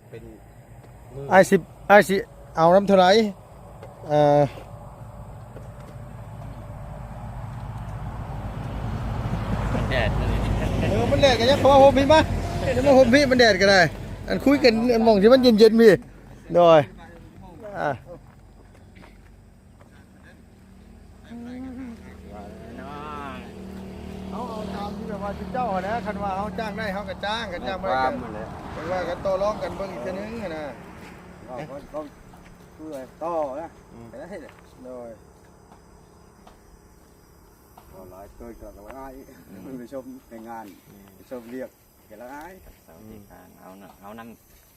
เป็นไอ้สิเอาน้ำเท่าไหร่แดดเลย มันแดดกันยังเขาว่าผมพี่มาจะมาผมพี่มันแดดกันได้อันคุยกันอันมองที่มันเย็นๆพี่โดยเอาตามที่แบบว่าเจ้านะคันว่าเขาจ้างได้เขาก็จ้างกันจ้างไม่ได้กันว่ากันต่อรองกันเบิ่งอีกทีนึงนะก็เพื่อต่อนะได้เลยโดยก็หลายเกิดกับง่ายไปชมในงานไปชมเรียกกันละง่ายเสาที่การเอาน้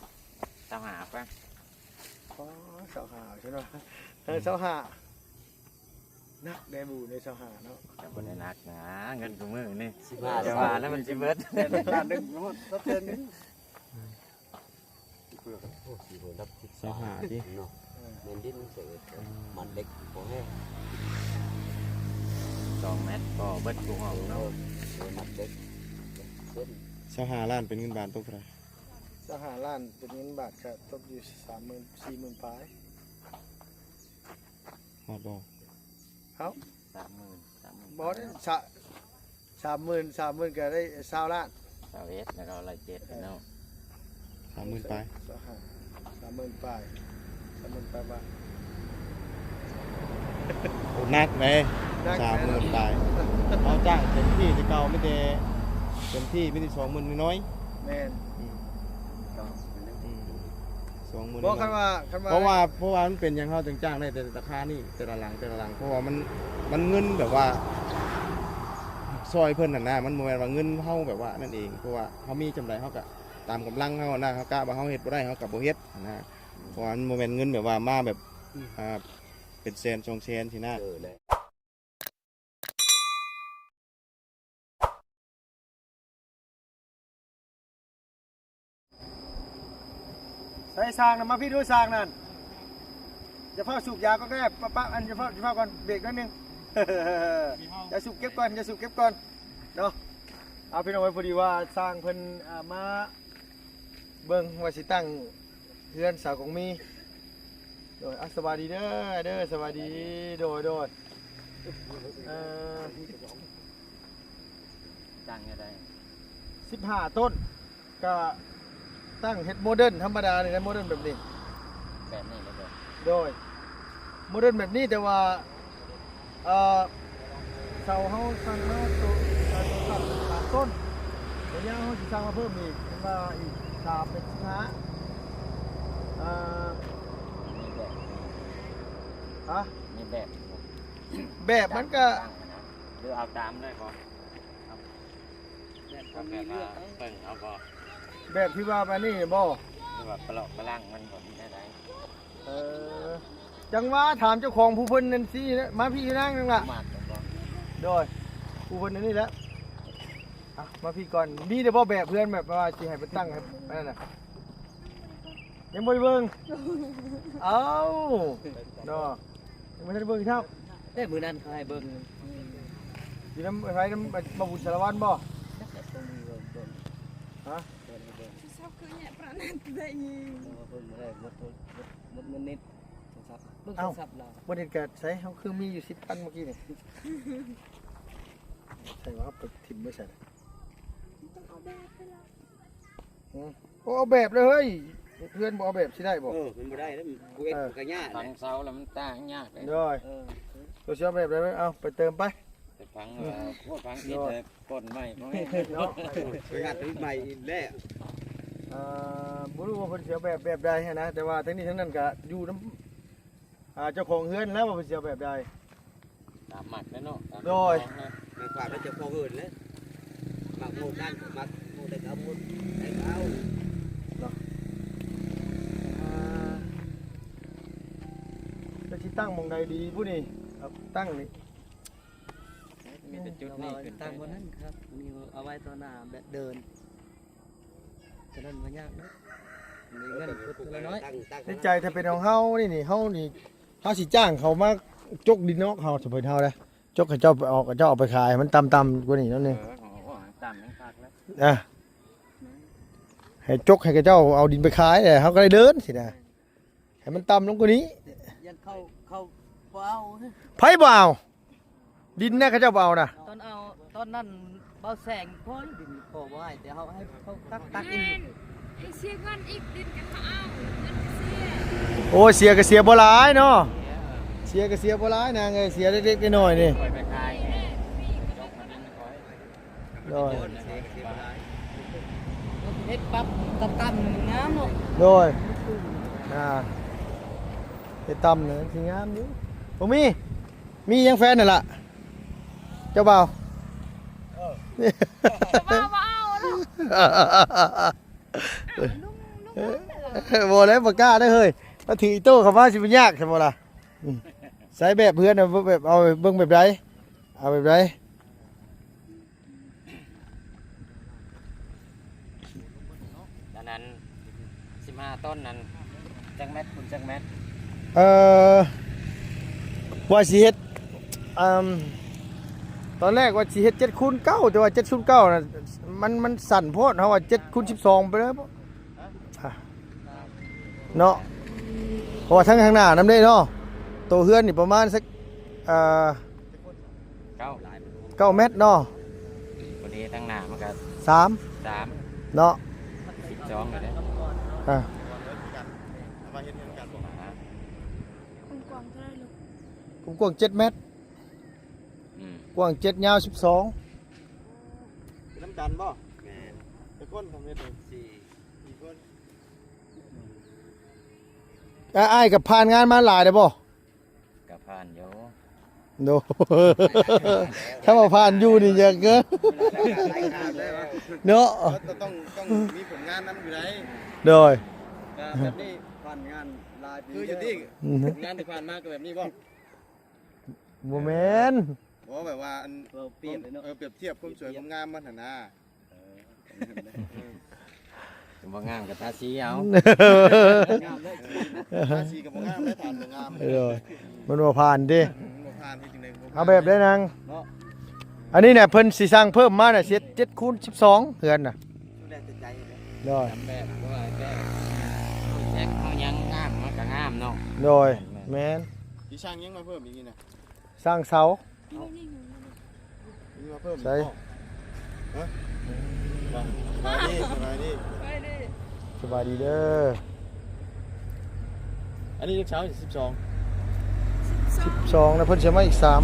ำเสาหาป่ะ อ๋อเสาหาใช่ไหมเสาหานักแดบูในเสาหาเนาะแต่คนในนักนะเงินกูมือนี่จะมาแล้วมันจิเบิดด้านนึงแล้วก็เต้นสหาดิเนาะเน้นดิ้นเสือมันเด็กโอ้ย2 เมตรก็เบิดกูห้องเนาะมันเด็กสหาล้านเป็นเงินบาทตกเท่าไหร่ เสาหาล้านเป็นเงินบาทครับตกอยู่30,000 40,000ปลาย ฮอดบ่ เขา 30,000 บอส30,000ก็ได้20 ล้าน เสาเอสแล้วก็107เนาะ 30,000ไป เสาหา30,000ปลาย30,000ปลายบาท โอ้นักเลย30,000ไปเอาจ้างเต็มที่ที่เก่าไม่ได้เต็มที่ไม่ได้20,000น้อย แม่น 20,000 บอกคันว่าเพราะว่ามันเป็นอย่างเฮาจังจ้างได้แต่ราคานี่แต่ละหลังเพราะว่ามันเงินแบบว่าซอยเพิ่นน่ะนะมันบ่แม่นว่าเงินเฮาแบบว่านั่นเองเพราะว่าเฮามีจำาไดเฮาก็ตามกำลังเฮานะเฮากะว่าเฮาเฮ็ดบ่ได้เฮาก็บ่เฮ็ดนะเพราะว่ามันบ่แม่นเงินแบบว่ามาแบบเป็นแสน2แสนสินะใส่สร้างน่ะมาพี่ดูสร้างนั่นจะเฝ้าสูบยาก็แค่ปะอันจะเฝ้าก่อนเบรกนิดนึงจะสูบเก็บก่อนเนาะเอาพี่น้องไว้พอดีว่าสร้างเพิ่นมาเบิ่งว่าสิตั้งเรือนสาวของมีโดยสวัสดีเด้อสวัสดีโดยตั้งให้ได้15 ต้นก็ตั้งเฮ็ดโมเดิร์นธรรมดาเลยนะโมเดิร์นแบบนี้แบบนี้เลยโดยโมเดิร์นแบบนี้แต่ว่าเสาเฮาสั่งมาตัว3 ต้นเดี๋ยวนี้เฮาสิสั่งมาเพิ่มอีกเป็นว่าอีก3เป็น15ฮะมีแบบแบบมันก็หรือเอาตามได้บ่แบบมาเปิ่งเอาบ่แบบที่ว่ามานี่บ่หรือว่าปลอกปลังมันบ่มีได้จังว่าถามเจ้าของผู้เพิ่นนั่นสิมาพี่นั่งนั่นล่ะมากบ่โดยผู้เพิ่นนี่แหละมาพี่ก่อนมีแต่บ่แบบเพื่อนแบบว่าสิให้ไปตั้งให้นั่นน่ะยังบ่ได้เบิ่งเอ้าเนาะยังบ่ได้เบิ่งครับ ได้มื้อนั้นเขาให้เบิ่งอยู่นำไผนำบ่บุญสารวัตรบ่ฮะชอบคือเนี่ยประนันได้ยินหมดเงินนิดครับเบิ่งโทรศัพท์เราบ่ได้เกิดใช้เฮาคือมีอยู่10,000เมื่อกี้นี่ใช่ว่าไปถิ่มไว้ใส่ ต้องเอาแบบไปแล้วโอ้เอาแบบเลยเฮ้ยเพื่อนบอกเอาแบบสิได้บอกมันบ่ได้แล้วกูเอ็ดกูก็ยากฟังเสาแล้วมันตั้งยากเลยด้วยตัวเชื่อแบบเลยไหมเอาไปเติมไปแต่ฟังโคตรฟังที่แต่ก้นไม่เพราะเนาะไปงานตัวใหม่แล้วบ่รู้ว่าเพิ่นเสียแบบใดนะแต่ว่าทั้งนี้ทั้งนั้นก็อยู่น้ำเจ้าของเฮือนแล้วว่าเพิ่นเสียแบบใดตามหมักแล้วเนาะโดยมันกว่าเราจะพอเงินแล้วมักโมนั่นมักโมได้เอาหมดได้เอาจะที่ตั้งมองใดดีผู้นี่ตั้งนี่มีแต่จุดนี้เป็นตั้งบนนั้นครับมีเอาไว้ต่อหน้าแบบเดินฉะนั้นมันยากนะมีเงินพุทธน้อยในใจถ้าเป็นของเฮานี่เฮาสิจ้างเขามาจกดินนอกเฮาสมมุติเฮาเลยจกให้เจ้าเอาไปขายมันต่ำกว่านี้นั่นเองต่ำยังขาดแล้ว ให้จกให้กับเจ้าเอาดินไปขายแต่เขาก็ได้เดินสินะให้มันต่ำลงกว่านี้ ยันเข้าเบเอา ไผบ่เอาดินเนี่ยเขาเจ้าบ่เอานะ ตอนนั้นเบาแสงพอดินพอบ่ให้แต่เขาให้เขาตักอิน ไอ้เสียเงินอีกดินกันเขาเอาเงินเสีย โอ้เสียก็เสียบ่หลายเนาะเสียก็เสียบ่หลายนางเอ้ยเสียเล็กๆน้อยๆนี่ ปล่อยไปขาย โดย เฮ็ดปั๊บตับงามเนาะ โดยไปตำเนี่ยสิงามอยู่บ่มียังแฟนนั่นล่ะเจ้าบ่าว จะมาเอาเนาะลุง บ่แล้วบ่กล้าได้อเฮ้ยมาถืออีโต้เข้ามาสิมันยากใช่บ่ล่ะใส่แบบเพื่อนน่ะแบบเอาเบิ่งแบบใดเอาแบบใด ดังนั้น15ต้นนั้นจักแมตคุณจักแมต ว่าสิเฮ็ดตอนแรกว่าสิเฮ็ด7x9แต่ว่า7x9น่ะมันสั่นโพดเฮาว่า7x12ไปเลยบ่เนาะเพราะว่าทั้งข้างหน้านำได้เนาะตัวเฮือนนี่ประมาณสัก9 เมตรเนาะ วันนี้ตั้งหน้ามันก็ 3 3 เนาะ 12เลยเด้ อ่า มาเฮ็ดกันบ่ คุณกวางเท่าไรลูก กว้าง7 เมตร อืม กว้าง7ยาว12 น้ำกันบ่แม่นแต่คนทำเฮ็ด4คน อ้ายกับผ่านงานมาหลายได้บ่ กับผ่านอยู่ โน ถ้ามาผ่านอยู่นี่อย่างเงี้ยเนาะ ต้องมีผลงานนั้นอยู่ไหน โดย แบบนี้ผ่านงานหลายปี คืออยู่ที่ผลงานที่ผ่านมาก็แบบนี้บ่ โมเมน บ่แบบว่าอัน เปรียบเลยเนาะ เปรียบเทียบความสวยความงามมันหั่นน่ะ ถึงบ่งามกับตาสีเอา ภาษีกับบ่งามได้ฐานบ่งาม โดยมันว่าผ่านดิ บ่ผ่านที่จริงเลยบ่ เอาแบบได้นางอันนี้เนี่ยเพิ่นสิสร้างเพิ่มมาเนี่ย7x12เฮือนน่ะโดย ทำแบบว่าแค่เขายังงามมันก็งามเนาะ โดยแม่น ที่ช่างยังมาเพิ่มอีกนี่นะ สร้างเสา มีมาเพิ่ม ใส่ ฮะสบายดีสบายดี ไปดิ สบายดีเด้อ อันนี้เช้า12 12นะเพิ่นสิมาอีก3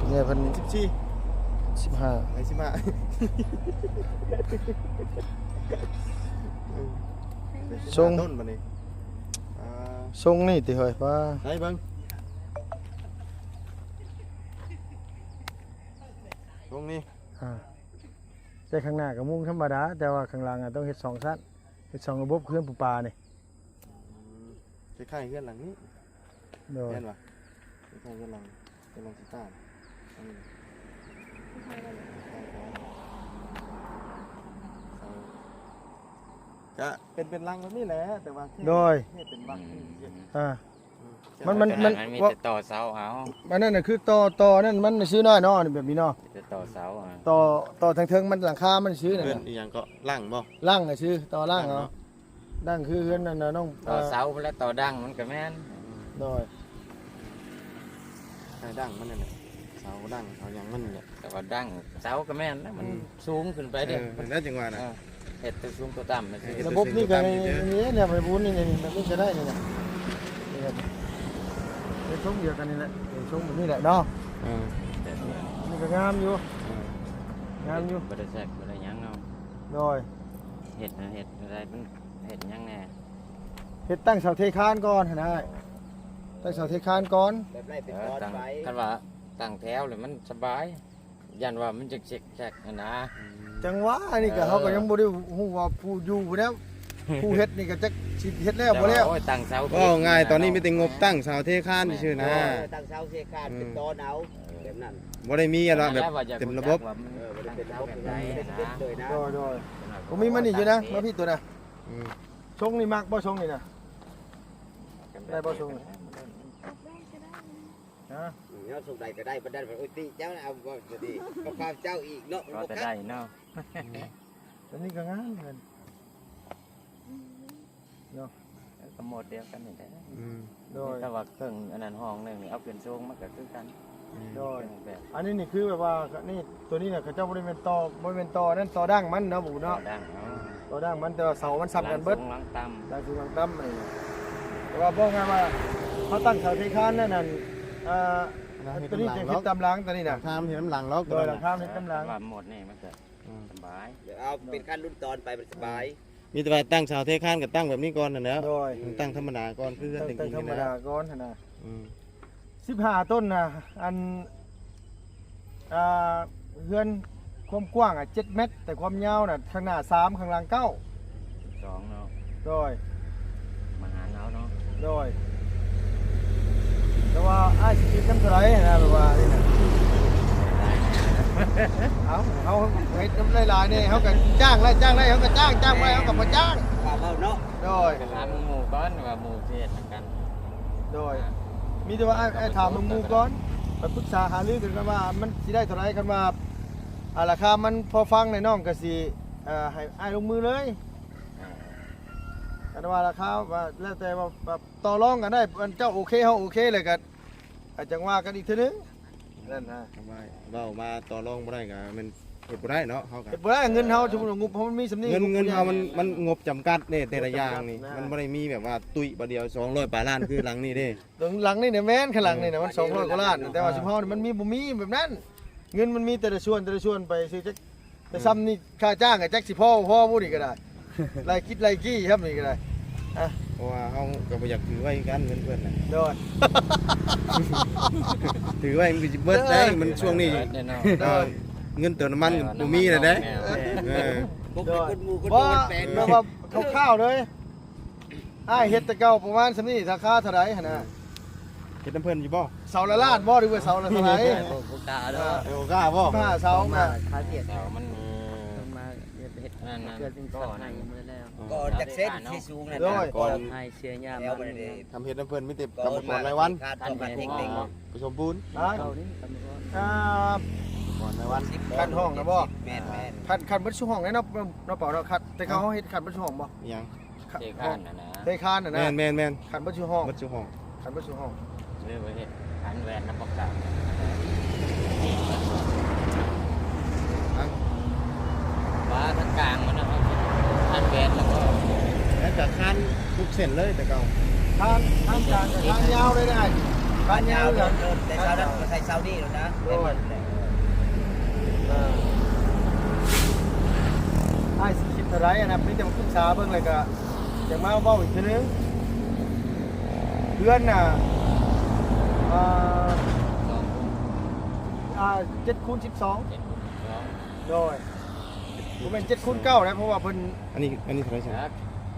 เนี่ยเพิ่น 14 15 ไอ้สิมา ส่ง ต้นบัดนี้ทรงนี่ติเฮ้ยว่า ได้เบิ่งตรงนี้ แต่ข้างหน้าก็มุงธรรมดาแต่ว่าข้างหลังต้องเฮ็ด2ชั้นเฮ็ด2ระบบเครื่องปูปลานี่ คล้ายๆเฮือนหลังนี้ โดย แม่นบ่คล้ายๆเฮือนหลังสตาร์อันนี้ก็เป็นรังแบบนี้แหละแต่ว่าแค่ โดย แค่เป็นบักนี่เฉย มัน มันมีแต่ต่อเสาเอา มันนั่นน่ะคือต่อนั่นมันซื้อน้อยเนาะนี่แบบนี้เนาะ มีแต่ต่อเสาอ่ะ ต่อทางเทิงมันหลังคามันซื้อนั่น เพื่อน น่ะ อีหยังก็ล่างบ่ ล่างน่ะซื้อต่อล่างเนาะดังคือเฮือนนั่นน่ะน้อง ต่อเสาแล้วต่อดังมันก็แม่น โดย ใช่ดั้งมันนั่นแหละเสาดั้งเอาหยังมันนี่แหละ แต่ว่าดังเสาก็แม่นนะมันสูงขึ้นไปเด้ แล้วจังหวะน่ะ เฮ็ดตัวสูงตัวต่ำมันสิ ระบบนี่ก็นี่เนี่ยไปบุญนี่แบบนี้จะได้นี่น่ะนี่ครับเป็นทรงเดียวกันนี่แหละเป็นทรงแบบนี้แหละเนาะ แต่เนี่ย นี่ก็งามอยู่งามอยู่ บ่ได้แทรกบ่ได้หยังเอา โดย เฮ็ดอะไรมันเฮ็ดหยังแน่ เฮ็ดตั้งเสาเทคานก่อนหั่นน่ะตั้งเสาเทคานก่อน แบบไรเป็น ตั้งคันว่าตั้งแถวเลยมันสบายยันว่ามันจะเช็คแชกนะ จังหวะนี่ก็เขาก็ยังบ่ได้ฮู้ว่าผู้อยู่แล้วผู้เฮ็ดนี่ก็จักสิเฮ็ดแล้วบ่แล้ว โอ้ยตั้งเสา ก็ง่ายตอนนี้มีแต่งบตั้งเสาเทคานซื่อๆนะ ตั้งเสาเสียขาดเป็นตอนเอาแบบนั้น บ่ได้มีอะไรแบบเต็มระบบ ตั้งเสาแบบไหนนะ เลยนะ โดยผมมีมันนี่อยู่นะมาพี่ตัวน่ะ อืม ชงนี่มักบ่ชงนี่น่ะ ได้บ่ส่ง ฮะ เนาะส่งใดก็ได้บ่ได้โอ้ยติเจ้าเอาบ่จะดีก็ความเจ้าอีกเนาะ ก็จะได้เนาะ โ อันนี้ก็งานเงิน ก็หมดเดียวกันนี่แหละ โดย ถ้าว่าเครื่องอันนั้นห้องหนึงนี่เอาขึ้นสูงมันก็คือกัน โดย แบบ อันนี้นี่คือแบบว่านี่ตัวนี้เนี่ยเขาเจ้าบริเวณต่อบริเวณต่อนั่นต่อดั้งมันเนาะบุเนาะ ดังเอา ต่อดั้งมันแต่ว่าเสามันซ้ำกันเบิด หลังต่ำ ดังคือลังตั้มอะไรแต่ว่าบอกไงว่าเขาตั้งเสาเทคานนั่นตัวนี้จะคิดตามหลังตัวนี้ หลั น่ะ งคามเห็นน้ำหลังล็อก โดยหลังคาเห็นตามหลัง ว่าหมดนี่มันก็สบาย เดี๋ยวเอาเป็นขั้นรุ่นตอนไปมันสบาย มีแต่ว่าตั้งเสาเทคานกับตั้งแบบนี้ก่อนน่ะแล้ว โดย ตั้งธรรมดาก่อนคือ ตั้ จริ ง ง ธรร ๆ ม นะ ดาก่อนนะ อืม 15 ต้นนะอันเฮือนความกว้าง7 เมตร แต่ความยาวน่ะข้างหน้า3ข้างหลัง9 2เนาะ โดย มาหาเอาเนาะ โดยแต่ว่าอ้ายสิคิดน้ำเท่าไหร่นะแบบว่านี่นะเอาเฮ็ดน้ำหลายๆนี่เขาก็จ้างได้เขาก็จ้างไปเขาก็บ่จ้าง ความเอาเนาะ โดย ก็ถามหมู่ก่อนว่าหมู่สิเฮ็ดกัน โดยมีแต่ว่าไอ้ถามมึงหมู่ก่อนไปปรึกษาหารือกันว่ามันสิได้เท่าไหร่กันว่าราคามันพอฟังในน้องก็สิให้อ้ายลงมือเลยกันว่าราคาว่าแล้วแต่ว่าแบบต่อรองกันได้มันเจ้าโอเคเฮาโอเคเลยก็อาจจังว่ากันอีกเทื่อนึงนั่นนะ ทำไมเว้ามาต่อรองบ่ได้ก็มันเฮ็ดบ่ได้เนาะเฮาก็ เฮ็ดบ่ได้เงินเฮาสมมุติว่างบเฮามันมีสำนี้ เงินเฮามันงบจำกัดนี่แต่ละอย่างนี่ นะ มันบ่ได้มีแบบว่าตุ้ยบ่เดียว200ปลายล้านคือหลังนี่เด้ ตรงหลังนี่เนี่ยแม่นข้างหลังนี่น่ะมัน200กว่าล้านแต่ว่าชุมเฮานี่มันมีบ่มีแบบนั้น เงินมันมีแต่ละส่วนไปซื้อจักแต่ซ้ำนี่ค่าจ้างก็จักสิพอบ่นี่ก็ได้รายคิดรายกี้ครับนี่ก็ได้ เพราะว่าเฮาก็บ่อยากถือไว้กันเงินเพิ่นน่ะ โดย ถือไว้มันก็สิเบิดได้มันช่วงนี้ เด้เนาะ เออเงินเติมน้ำมันก็บ่มีเลยเด้เออ พวกเป็นคนหมู่คน บ่ โดนแปลน แบบว่าคร่าวๆเลยอ้ายเฮ็ดแต่เก่าประมาณซำนี้ราคาเท่าไหร่หั่นน่ะ เฮ็ดน้ำเพิ่นอยู่บ่ เสาละล้านบ่หรือว่าเสาละเท่าไหร่ บ่กล้าเด้อ เออกล้าบ่ 15เสา มา มา คาเกียด แต่มัน มาเฮ็ด นั่น เกิดเป็นสัตว์ให้มาแล้ว ก่อนจากเส้นที่สูงนั่น โด นะ ย ก่อน ให้เสียยาม แล้วมันเลย ทำเฮ็ดน้ำเพิ่นมีแต่ ก่ กรรมกรรายวัน การต่อการเด็ก ผสมปูน อ่า เก่านี่ตำรวจ อ่า ก่อนรายวัน ๆ คันห้องนะบ่ แม่น คันเบิดชั่วโมงได้เนาะเปล่าเนาะคันแต่เขาเฮ็ดคันเบิดชั่วโมงบ่ อิหยัง เจ๊ข้านน่ะนะ เตคานน่ะนะ แม่น คันเบิดชั่วโมง บัดจุห้อง คันเบิดชั่วโมง เรื่องเฮ็ดขันแวนน้ำปอกกาว่าทั้งกลางมันนะครับขันแวนแล้วก็ แล้วก็คันทุกเส้นเลยแต่เก่า ทางกลางกับทางยาวเลยได้ทางยาว เดิ เลย นแต่เช้านั้นก็ใส่เช้านี่แล้วนะ ไอ้สิคิดเท่าไรนะนี่จะมาปรึกษาเบิ่งเลยก็จะมาเว้าอีกทีนึงเพื่อนน่ะ7คูณ12โดยผมเป็น7คูณ9นะเพราะว่าเพิ่น อันนี้เท่าไหร่ใช่ ครับ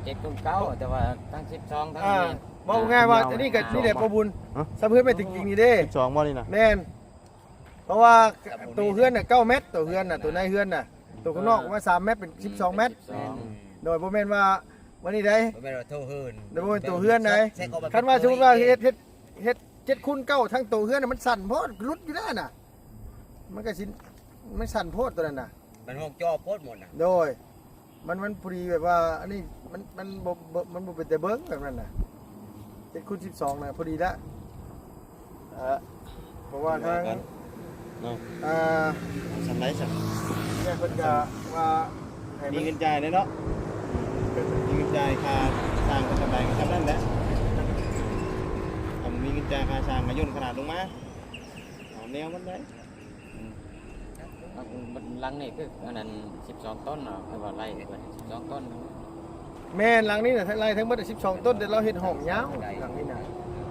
7 9แต่ว่าทั้ง12ทั้ง อ่า นี้ บอกง่ายว่าอันนี้ก็นี่แหละประบุญสะเพื่อนไปถึงจริงนี่เด้ 12บ่นี่น่ะ แม่นเพราะว่าตัวเฮือนน่ะ9เมตรตัวเฮือนน่ะตัวในเฮือนน่ะตัวข้างนอกมา3เมตรเป็น12เมตรโดยบ่แม่นว่าวันนี้ได้ ไม่เราโทรเฮิน เดี๋ยวบ่เป็นตัวเฮือนไหนคันว่าสมมุติว่าเฮ็ด7คูณ9ทั้งตัวเฮือนน่ะมันสั่นโพดรุดอยู่แล้วน่ะมันก็สิมันสั่นโพดตัวนั้นน่ะ มันห้องจอโพดหมดน่ะ โดยมันพอดีแบบว่าอันนี้มันบ่เป็นแต่เบิ่งแบบนั้นน่ะ7คูณ12น่ะพอดีละเพราะว่าทาง เนาะ สำไรสั่ง เนี่ยเพิ่นก็ว่าให้ มี มัน เงินจ่ายเลยเนาะมีเงินจ่ายค่าสร้างก็สบายก็ทำนั่นแหละมีเงินจ่ายค่าสร้างก็ย่นขนาดลงมาเอาแนวมันได้ มันลังนี่คืออันนั้น12ต้นเนาะคือว่าไล่เพิ่น12ต้น แม่นหลังนี้น่ะไล่ทั้งหมด12ต้นแต่เราเฮ็ดห้องยาวหลังนี้น่ะ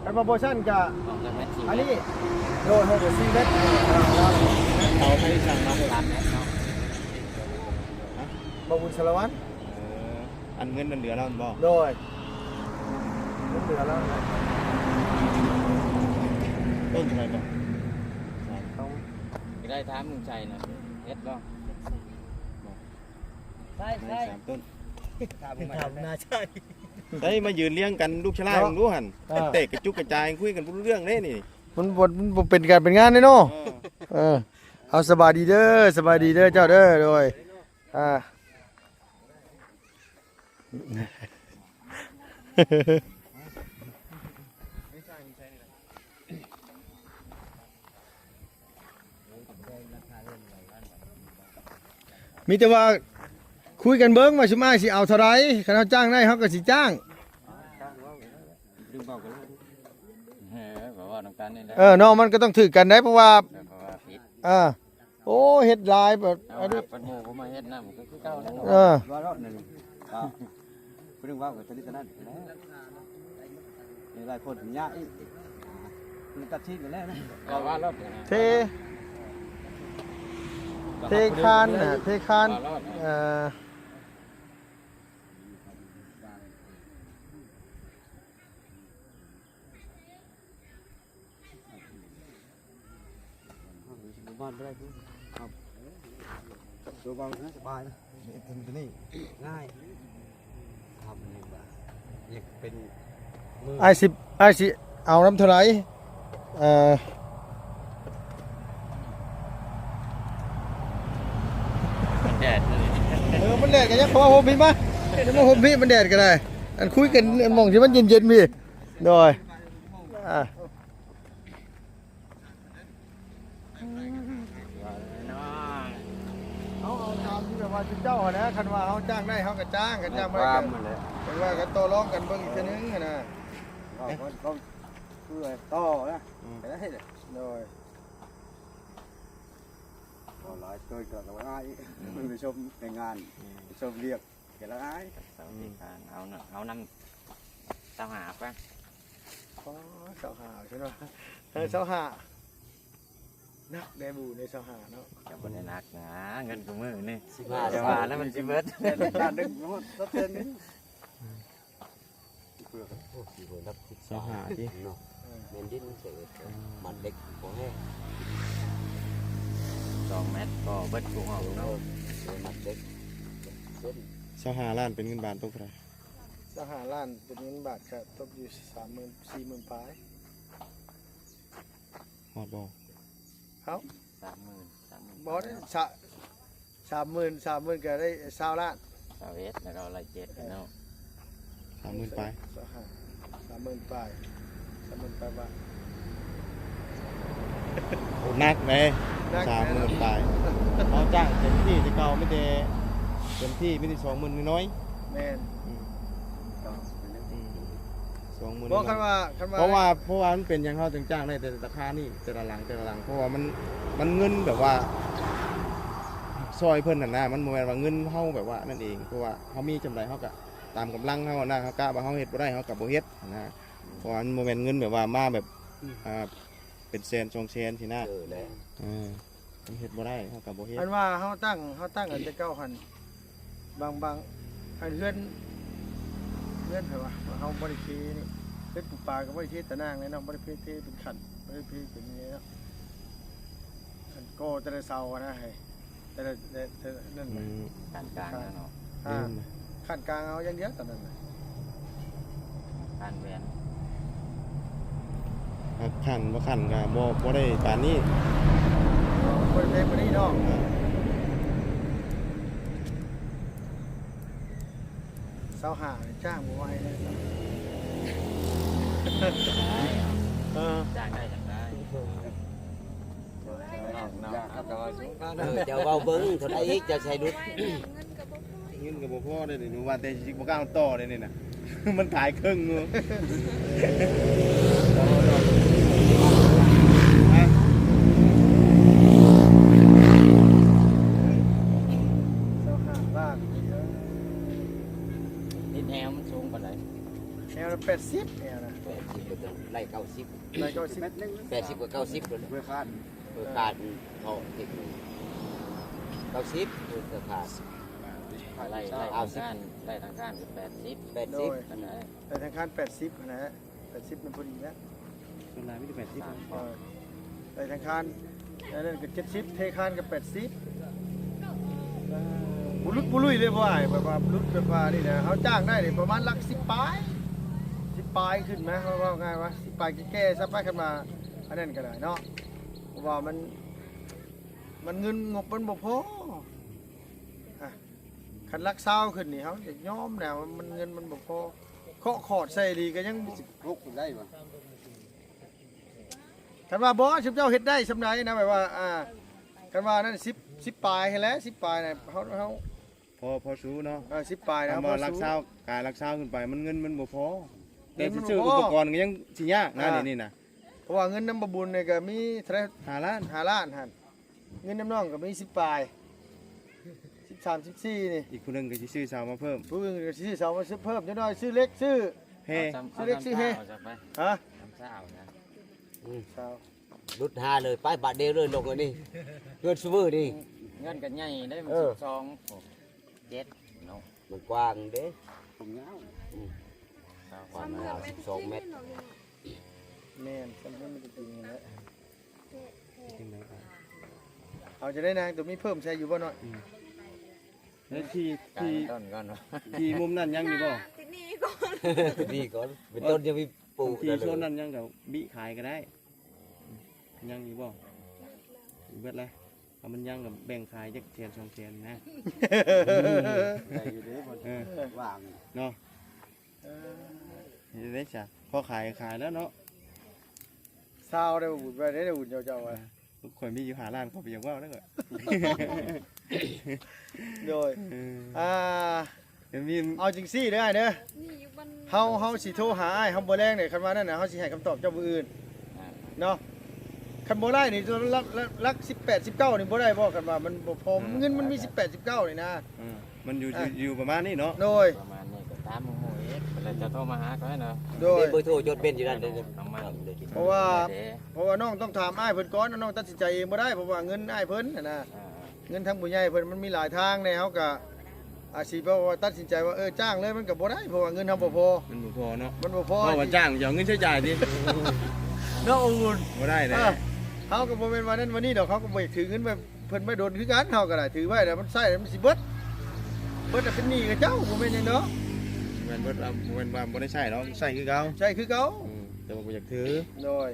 คันว่าโปรโมชั่นก็ ของจะแม่น4 อันนี้โดย4เมตร เขาให้สั่งมา 3เมตรเนาะ บ่บุญสารวัตร อันเงินมันเหลือแล้วมันบอก โดยเหลือแล้วนะ ต้นเท่าไหร่บ่ สิได้ถามลุงชัยน่ะเฮ็ดบ่ ใช่ 3ต้น ถามมา ทำน่าใช่ ได้มายืนเลี้ยงกันลูกชายมึงรู้หันเตะกระจุกกระจายคุยกันรู้เรื่องเด้นี่ มันบ่เป็นการเป็นงานเด้เนาะเอาสบายดีเด้อเจ้าเด้อโดย มีแต่ว่าคุยกันเบิ้งว่าชุมอ้ายสิเอาเท่าไรคันเขาจ้างได้เขาก็สิจ้าง ดึงเบากันเลยแบบว่าน้ำตาลนี่แหละ เนาะมันก็ต้องถือกันได้เพราะว่า เพราะว่าผิด โอ้เฮ็ดหลายแบบ เอา อันนี้ ปันโมผมมาเฮ็ดน้ำก็คือเก่าแล้ว ว่ารอดหนึ่งเรื่องว่ากับชนิดนั้นหลายคนถึงยากอีกมันตัดชิ้นกันแล้วนะ ก็ว่ารอด เทคานน่ะเทคาน บ้านไม่ได้ปุ๊บครับตัวบางนะสบายนะนี่ง่ายทำนี่แบบยังเป็นมือ ไอ้สิเอาน้ำเท่าไหรเออ มันแดดเลย มันแดดกันยังพอผมพี่มาจะมาผมพี่มันแดดกันได้อันคุยกันมองที่มันเย็นๆพี่โดยเอาตามที่แบบว่าเจ้านะคันว่าเขาจ้างได้เขาก็จ้างกันจ้างไม่ได้กันเป็นว่ากันต่อรองกันเบิ่งอีกทีนึงนะ ก็คือต่อนะแต่ได้เลย โดย ก็หลายตัวก็ไอ้มันไปชมในงานไปชมเรียกแกละไอ้ เสาที่การเอาน้ำเสาหาไป เสาหาใช่ไหมเสาหานักแดบูในเสาหาเนาะ จะบนในนักนะเงินกูมือนี่ 15 จะว่าแล้วมันจิเบิด ด้านดึงรถเต้นนี่ สหาที่ เมนดินเสือมันเด็กบ่แห้ง 2 เมตรก็เบิดกูห้องเนาะ มันเด็ก สหาล้านเป็นเงินบาทตกเท่าไหร่ เสาหาล้านเป็นเงินบาทครับตกอยู่30,000 40,000ปลาย ฮอดบ่ เขา 30,000 บอส30,000ก็ได้20ล้าน เสาเอสแล้วก็อะไร7เนาะ 30,000ไป เสาหา30,000ปลาย30,000ปลายบาท โอ้นักเลย 30,000ไปเขาจ้างเต็มที่ที่เก่าไม่ได้เต็มที่ไม่ได้20,000น้อย แม่น 20,000 บอกคันว่า เพราะว่ามันเป็นอย่างเขาจึงจ้างได้แต่ราคานี่แต่ละหลังเพราะว่ามันเงินแบบว่าซอยเพิ่นน่ะนะมันบ่แม่นว่าเงินเฮาแบบว่านั่นเองเพราะว่าเฮามีจำไรเฮาก็ตามกำลังเฮานะเฮากะว่าเฮาเฮ็ดบ่ได้เฮาก็บ่เฮ็ดนะเพราะว่ามันบ่แม่นเงินแบบว่ามาแบบเป็นแสน2แสนสินะ แล้ว มันเฮ็ดบ่ได้เฮาก็บ่เฮ็ด อันว่าเขาตั้งอันจะเก้าหันบางอันเพื่อนเผยว่าเขาบริเทนี่เป็นปูปลากับบริเทตะนางเลยเนาะบริเทเป็นขันบริเทเป็นอย่างนี้เนาะขันโก้แต่ละเสาอะนะให้แต่นั่น การกลางแล้วเนาะ ขันกลางเอาอย่างเดียวตอนนั้น การแหวน ขันบ่ขันก็บ่ได้ปานนี้ บริเทบริเนาะเสาหาจ้างบัวไว้เลย จ้างได้จังได้ จะเว้าเบิ่งเท่าใดอีกจะใช้ดุด เงินกับบ่พอ เงินก็บ่พอได้นี่หนูว่าแต่สิบ่กล้าต่อเลยนี่น่ะ มันขายครึ่งอยู่ เสาหาบ้าน นิดแนวมันสูงปานใด แนวละ80แนวนะ 80ก็ไล่90 แล้วก็10 เม็ดนึง 80ก็90แล้ว เพื่อคาด การเขาเด็ก90เพื่อขาด ไล่ทางการคือ80 80 ปานใด แต่ทางการ80นะฮะ80มันพอดีแล้ว ส่วนหลายมีแต่80 แต่ทางการนั่นก็70เทคานก็80บุลุยเลยบ่อ้ายแบบว่าบุลุแบบว่านี่นะเขาจ้างได้นี่ประมาณหลัก10ปลาย10ปลายขึ้นไหมว่าไงวะ10ปลายแก่ๆซะไปขึ้นมาอันนั้นก็ได้เนาะเพราะว่ามันเงินงบมันบ่พอ คันลักเศร้าขึ้นนี่เขาจะยอมแล้วมันเงินมันบ่พอเคาะขอดใส่ดีก็ยังบ่ ลุกได้บ่ คันว่าบ่ชุบเจ้าเฮ็ดได้สำไรนะแบบว่าคันว่านั่น10ปลายให้แล้ว10ปลายน่ะเฮา พอสู้เนาะ 10ปลายนะ ถ้า พ บ่ อ รัก สู้ ษากายรักษาขึ้นไปมันเงินมันบ่พอ เงิ แต่ นมัน สิซื้อ บ่พอ อุปกรณ์ก็ยังสิยากนะ อ่า นี่น่ะ เพราะว่าเงินน้ำบบุญเนี่ยก็มีเท่าไหร่ 5 ล้าน 5 ล้านหั่นเงินน้ำน้องก็มี10ปลาย13 14นี่ อีกคนหนึงก็สิซื้อเสามาเพิ่ม ผู้อื่นก็ซื้อเสามาซื้อเพิ่มจังน้อยซื้อเล็กซื้อ เฮ้ ซื้อเล็กซื้อเฮ้ ฮะ ทำเช้านะ เสา รุดหาเลยไปบาทเดียวเลยลงเลยนี่เงินซูเปอร์นี่ เงินกันใหญ่ได้มัน เออ 12 7เนาะ มันกว้างเด้ ผมยาว ความยาว12 เมตร แม่นฉันไม่ได้กินแล้วเอาจะได้นางตัวมีเพิ่มใช้อยู่บ่หน่อย แล้วที่ กลางต้นก่อนเนาะ ที่มุมนั้นยังอยู่บ่ ติดนี่ก่อน นี่ก่อนเป็นต้นจะมีปลูก ที่ ได้ โซน เลย นั้นยังก็บิขายก็ได้ยังอยู่บ่อยู่เบิดเลยเอามันยังกับแบ่งขายจักแสน2แสนนะ ได้อยู่เด้บ่ เออ ว่าง เนาะเฮ็ดได้จ้ะพอขายแล้วเนาะ เศร้าได้บุญไปได้บุญเจ้าๆไว้ ข่อยมีอยู่5ล้านเขาไปอยากว่าแล้วก็ โดย เออ อ่า เดี๋ยวมี เอาจริงซี่เด้อเด้อ นี่อยู่บน เฮาสิโทรหาอ้ายเฮาบ่แรงเนี่ยคันว่านั่นน่ะเฮาสิให้คำตอบเจ้าผู้อื่นเนาะคันบ่ได้นี่ลัก18 19นี่บ่ได้บ่คันว่ามันบ่พอเงินมันมี18 19นี่นะ มันอยู่ประมาณนี้เนาะ โดย ประมาณนี้ก็ตามหมู่เอ็ดเวลาจะโทรมาหาเขาให้เนาะ โดย เบอร์โทรจดเป็นอยู่นั่นเลย น้ำมัน เพราะว่าน้องต้องถามอ้ายเพิ่นก่อนน้องตัดสินใจเองบ่ได้เพราะว่าเงินอ้ายเพิ่นน่ะนะเงินทางผู้ใหญ่เพิ่นมันมีหลายทางในเฮาก็อาชีพว่าตัดสินใจว่าจ้างเลยมันก็บ่ได้เพราะว่าเงินเฮาบ่พอ มันบ่พอเนาะ มันบ่พอ เพราะว่าจ้างอย่าเอาเงินใช้จ่ายดิ เนาะอุ่น บ่ได้เลย เฮาก็บ่แม่นว่านั้นวันนี้ดอกเขาก็บ่อยากถือเงินแบบเพิ่นไม่โดนคือกันเฮาก็ได้ถือไว้แล้วมันใช้แล้วมันสิเบิดน่ะเป็นหนี้กับเจ้าบ่แม่นหยังเนาะ แม่นเบิดแม่นว่าบ่ได้ใช้เนาะใช้คือเก่า ใช่คือเก่า แต่ว่าบ่อยากถือ โดย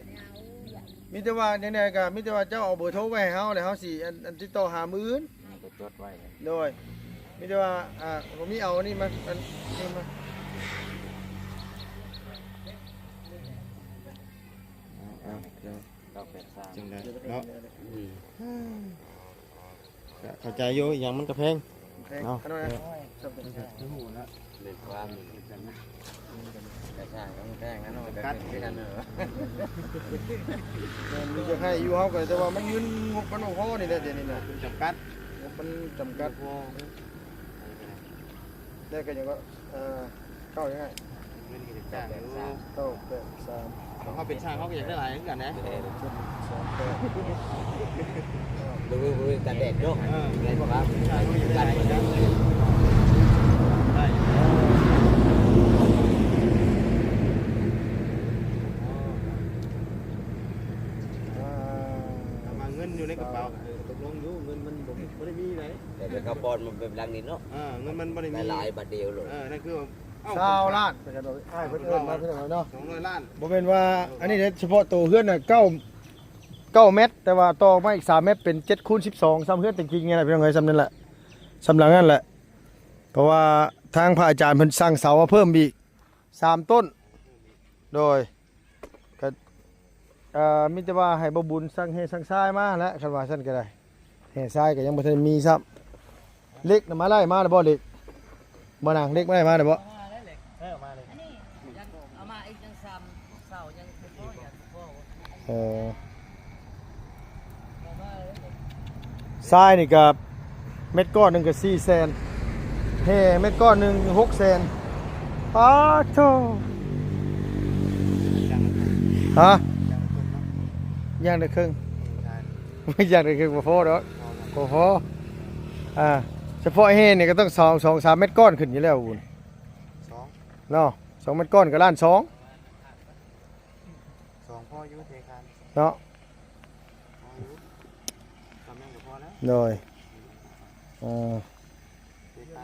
มีแต่ว่าแน่ๆก็มีแต่ว่าเจ้าเอาเบอร์โทรไว้ให้เฮาแล้วเฮาสิอันติดต่อหามื้ออื่น นี่ก็จดไว้เลย โดยมีแต่ว่าผมมีเอาอันนี้มาอันนี้มา เอาเดี๋ยว ดอกเป็ดสาม จังได๋เนาะก็เข้าใจอยู่อีหยังมันก็แพง แพง เอา อันนั้นนะ เล่นความ แต่ช่างต้องแจ้งนะเนาะเดี๋ยวขึ้นกันเนาะ มีจะให้อยู่เฮาก็แต่ว่ามันเงินงบมันบ่พอนี่แหละเดี๋ยวนี้น่ะ จำกัด งบมันจำกัดได้ก็ยังก็เข้ายังไง เงินก็จะจ้างอยู่ เข้า8 3 เขาเป็นช่างเขาก็อยากได้หลายเหมือนกันนะ 2 8 ดูกันแดดเนาะไงบ่ครับ ช่างเขาอยากได้หลายเหมือนกันได้อยู่เอามาเงินอยู่ในกระเป๋าตกลงอยู่เงินมันบ่ได้มีไหน แต่เป็นคาร์บอนมันเป็นลังนี่เนาะ เงินมันบ่ได้มี หลายบาทเดียวเลย นั่นคือ 20ล้านไปกันดอกอ้ายเพิ่นเอิ้นมาเพิ่นเอาเนาะ 200 ล้าน บ่แม่นว่าอันนี้เฉพาะตัวเฮือนน่ะ9เมตร แต่ว่าต่อมาอีก3เมตรเป็น7คูณ12ซ้ำเฮือนจริงๆไงล่ะพี่น้องเอ้ยซ้ำนั่นแหละซ้ำหลังนั่นแหละ เพราะว่าทางพระอาจารย์เพิ่นสร้างเสามาเพิ่มอีก3ต้น โดยก็มีแต่ว่าให้บ่บุญสร้างเฮสร้างทรายมาแล้วคันว่าซั่นก็ได้เฮทรายก็ยังบ่ทันมีซ้ำเล็กน่ะมาไล่มาแล้วบ่เล็กบ่นางเล็กมาไล่มาแล้วบ่ มาได้เหล็กมาเลยยังเอามาอีกยังซ้ำเสายังเป็นพ่ออย่างพ่อ มาเลยเหล็ก ทรายนี่ก็เม็ดก้อนหนึงก็4แสนเฮเม็ดก้อนหนึง6แสนอ้าโธ่ฮะย่างได้ครึ่งไม่ย่างได้ครึ่งบ่พอดอกบ่พอเฉพาะเฮนี่ก็ต้อง2-3เม็ดก้อนขึ้นอยู่แล้วบุญเนาะ2เม็ดก้อนก็ล้าน2 2พ่ออยู่เทคาน เนาะ พ่ออยู่ทำแม่งก็พอแล้ว โดยเทคา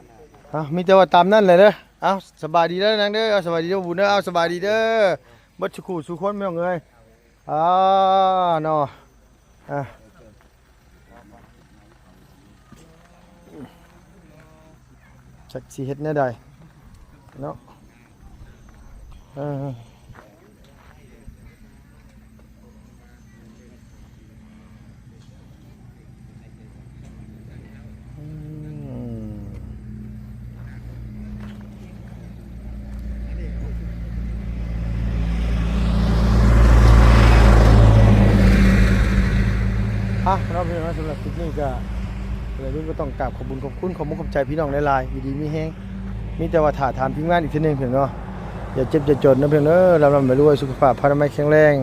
น มีแต่ว่าตามนั่นเลยเด้อเอาสบายดีเด้อนางเด้อเอาสบายดีเด้อบุญเด้อเอาสบายดีเด้อเบิดสุขุสุคนไม่ต้องเอ้ยเนาะ จักสิเฮ็ดแนวใดเนาะอืมเราพี่น้องสำหรับคลิปนี้ก็เลยรุ่นก็ต้องกราบขอบคุณขอบใจพี่น้องหลายๆอยู่ดีมีแฮงมีแต่ว่าถ่าถามทีมงานอีกทีนึงเพียงเนาะอย่าเจ็บอย่าจนนะเพียงเด้อเราไม่รู้ว่าสุขภาพพลานามัยแข็งแรง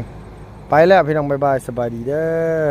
ไปแล้วพี่น้องบ๊ายบายสบายดีเด้อ